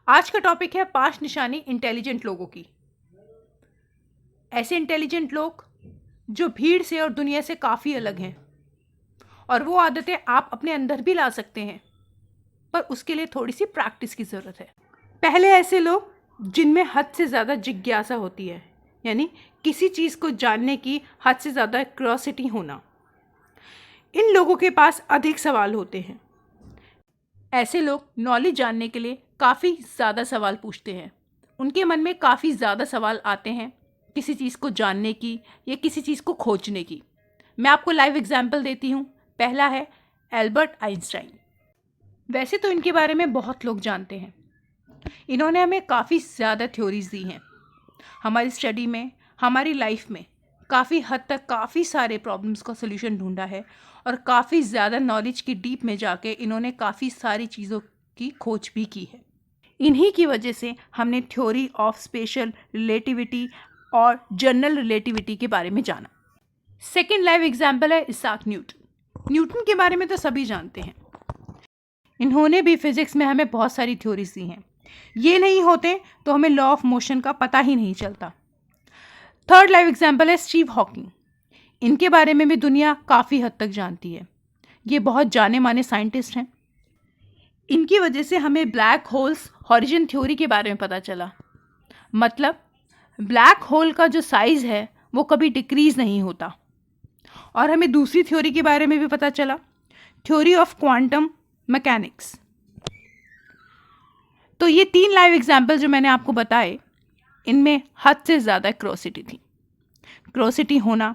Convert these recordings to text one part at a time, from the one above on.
आज का टॉपिक है 5 निशानी इंटेलिजेंट लोगों की। ऐसे इंटेलिजेंट लोग जो भीड़ से और दुनिया से काफ़ी अलग हैं और वो आदतें आप अपने अंदर भी ला सकते हैं, पर उसके लिए थोड़ी सी प्रैक्टिस की ज़रूरत है। पहले ऐसे लोग जिनमें हद से ज़्यादा जिज्ञासा होती है, यानी किसी चीज़ को जानने की हद से ज़्यादा क्यूरियोसिटी होना। इन लोगों के पास अधिक सवाल होते हैं। ऐसे लोग नॉलेज जानने के लिए काफ़ी ज़्यादा सवाल पूछते हैं। उनके मन में काफ़ी ज़्यादा सवाल आते हैं किसी चीज़ को जानने की या किसी चीज़ को खोजने की। मैं आपको लाइव एग्जाम्पल देती हूँ। पहला है एल्बर्ट आइंस्टाइन। वैसे तो इनके बारे में बहुत लोग जानते हैं। इन्होंने हमें काफ़ी ज़्यादा थ्योरीज दी हैं। हमारी स्टडी में, हमारी लाइफ में काफ़ी हद तक काफ़ी सारे प्रॉब्लम्स का सोल्यूशन ढूंढा है और काफ़ी ज़्यादा नॉलेज की डीप में जाके इन्होंने काफ़ी सारी चीज़ों की खोज भी की है। इन्हीं की वजह से हमने थ्योरी ऑफ स्पेशल रिलेटिविटी और जनरल रिलेटिविटी के बारे में जाना। सेकेंड लाइव एग्जाम्पल है इसाक न्यूटन। न्यूटन के बारे में तो सभी जानते हैं। इन्होंने भी फिजिक्स में हमें बहुत सारी थ्योरीज दी हैं। ये नहीं होते तो हमें लॉ ऑफ मोशन का पता ही नहीं चलता। थर्ड लाइव एग्जाम्पल है स्टीव हॉकिंग। इनके बारे में भी दुनिया काफ़ी हद तक जानती है। ये बहुत जाने माने साइंटिस्ट हैं। इनकी वजह से हमें ब्लैक होल्स हॉरिजन थ्योरी के बारे में पता चला। मतलब ब्लैक होल का जो साइज़ है वो कभी डिक्रीज़ नहीं होता। और हमें दूसरी थ्योरी के बारे में भी पता चला, थ्योरी ऑफ क्वांटम मैकेनिक्स। तो ये 3 लाइव एग्जाम्पल जो मैंने आपको बताए, इनमें हद से ज़्यादा क्यूरियोसिटी थी। क्यूरियोसिटी होना,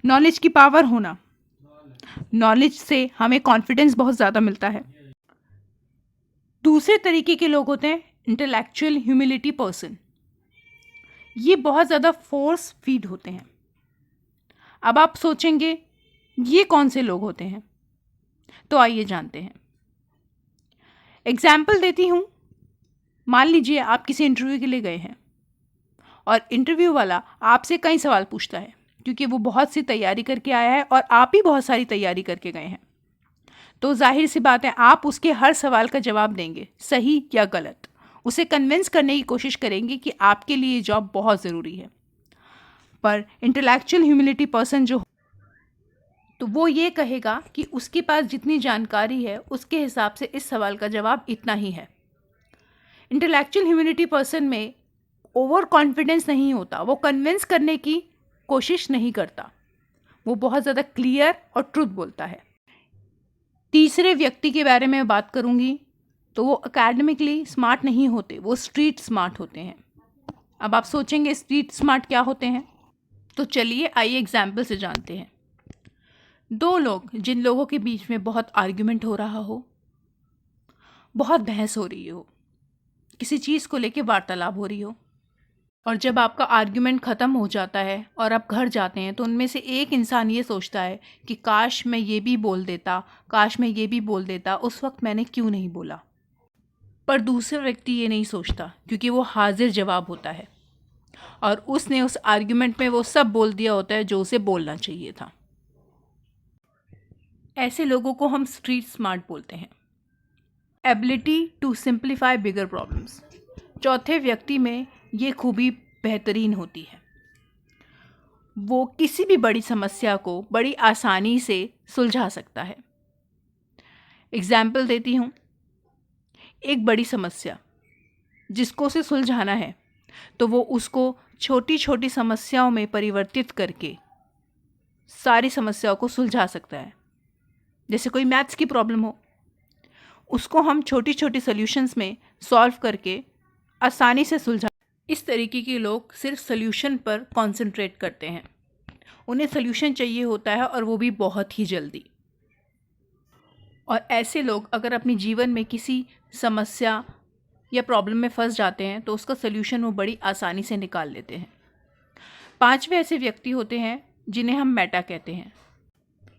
नॉलेज की पावर होना, नॉलेज से हमें कॉन्फिडेंस बहुत ज़्यादा मिलता है। दूसरे तरीके के लोग होते हैं इंटेलेक्चुअल ह्यूमिलिटी पर्सन। ये बहुत ज़्यादा फोर्स फीड होते हैं। अब आप सोचेंगे ये कौन से लोग होते हैं, तो आइए जानते हैं। एग्जाम्पल देती हूँ। मान लीजिए आप किसी इंटरव्यू के लिए गए हैं और इंटरव्यू वाला आपसे कई सवाल पूछता है क्योंकि वो बहुत सी तैयारी करके आया है और आप भी बहुत सारी तैयारी करके गए हैं। तो जाहिर सी बात है आप उसके हर सवाल का जवाब देंगे, सही या गलत। उसे कन्विंस करने की कोशिश करेंगे कि आपके लिए ये जॉब बहुत ज़रूरी है। पर इंटेलेक्चुअल ह्यूमिलिटी पर्सन जो, तो वो ये कहेगा कि उसके पास जितनी जानकारी है उसके हिसाब से इस सवाल का जवाब इतना ही है। इंटेलेक्चुअल ह्यूमिलिटी पर्सन में ओवर कॉन्फिडेंस नहीं होता। वो कन्विंस करने की कोशिश नहीं करता। वो बहुत ज़्यादा क्लियर और ट्रुथ बोलता है। तीसरे व्यक्ति के बारे में बात करूँगी तो वो एकेडमिकली स्मार्ट नहीं होते, वो स्ट्रीट स्मार्ट होते हैं। अब आप सोचेंगे स्ट्रीट स्मार्ट क्या होते हैं, तो चलिए आइए एग्जाम्पल से जानते हैं। 2 लोग, जिन लोगों के बीच में बहुत आर्ग्यूमेंट हो रहा हो, बहुत बहस हो रही हो, किसी चीज़ को लेके वार्तालाप हो रही हो, और जब आपका आर्ग्यूमेंट ख़त्म हो जाता है और आप घर जाते हैं तो उनमें से एक इंसान ये सोचता है कि काश मैं ये भी बोल देता, काश मैं ये भी बोल देता, उस वक्त मैंने क्यों नहीं बोला। पर दूसरा व्यक्ति ये नहीं सोचता क्योंकि वो हाजिर जवाब होता है और उसने उस आर्ग्यूमेंट में वो सब बोल दिया होता है जो उसे बोलना चाहिए था। ऐसे लोगों को हम स्ट्रीट स्मार्ट बोलते हैं। Ability to simplify bigger problems. चौथे व्यक्ति में ये खूबी बेहतरीन होती है। वो किसी भी बड़ी समस्या को बड़ी आसानी से सुलझा सकता है। एग्जाम्पल देती हूँ। एक बड़ी समस्या जिसको उसे सुलझाना है तो वो उसको छोटी छोटी समस्याओं में परिवर्तित करके सारी समस्याओं को सुलझा सकता है। जैसे कोई मैथ्स की प्रॉब्लम हो, उसको हम छोटी छोटी सॉल्यूशंस में सॉल्व करके आसानी से सुलझा। इस तरीके के लोग सिर्फ सॉल्यूशन पर कंसंट्रेट करते हैं। उन्हें सॉल्यूशन चाहिए होता है और वो भी बहुत ही जल्दी। और ऐसे लोग अगर अपने जीवन में किसी समस्या या प्रॉब्लम में फंस जाते हैं तो उसका सॉल्यूशन वो बड़ी आसानी से निकाल लेते हैं। 5वें ऐसे व्यक्ति होते हैं जिन्हें हम मेटा कहते हैं।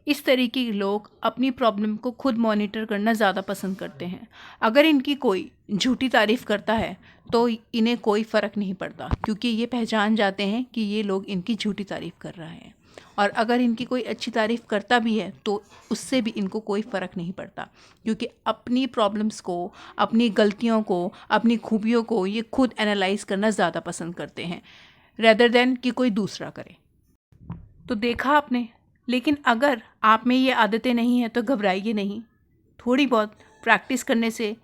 इस तरीके के लोग अपनी प्रॉब्लम को खुद मॉनिटर करना ज़्यादा पसंद करते हैं। अगर इनकी कोई झूठी तारीफ़ करता है तो इन्हें कोई फ़र्क नहीं पड़ता क्योंकि ये पहचान जाते हैं कि ये लोग इनकी झूठी तारीफ़ कर रहे हैं। और अगर इनकी कोई अच्छी तारीफ़ करता भी है तो उससे भी इनको कोई फ़र्क नहीं पड़ता, क्योंकि अपनी प्रॉब्लम्स को, अपनी गलतियों को, अपनी खूबियों को ये खुद एनालाइज करना ज़्यादा पसंद करते हैं रेदर देन कि कोई दूसरा करे। तो देखा आपने। लेकिन अगर आप में ये आदतें नहीं हैं तो घबराइए नहीं। थोड़ी बहुत प्रैक्टिस करने से,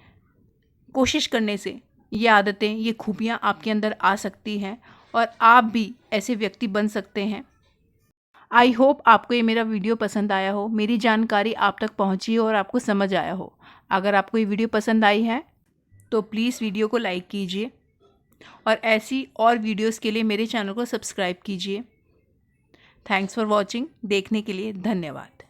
कोशिश करने से ये आदतें, ये खूबियाँ आपके अंदर आ सकती हैं और आप भी ऐसे व्यक्ति बन सकते हैं। आई होप आपको ये मेरा वीडियो पसंद आया हो, मेरी जानकारी आप तक पहुंची हो और आपको समझ आया हो। अगर आपको ये वीडियो पसंद आई है तो प्लीज़ वीडियो को लाइक कीजिए और ऐसी और वीडियोस के लिए मेरे चैनल को सब्सक्राइब कीजिए। Thanks for watching. देखने के लिए धन्यवाद।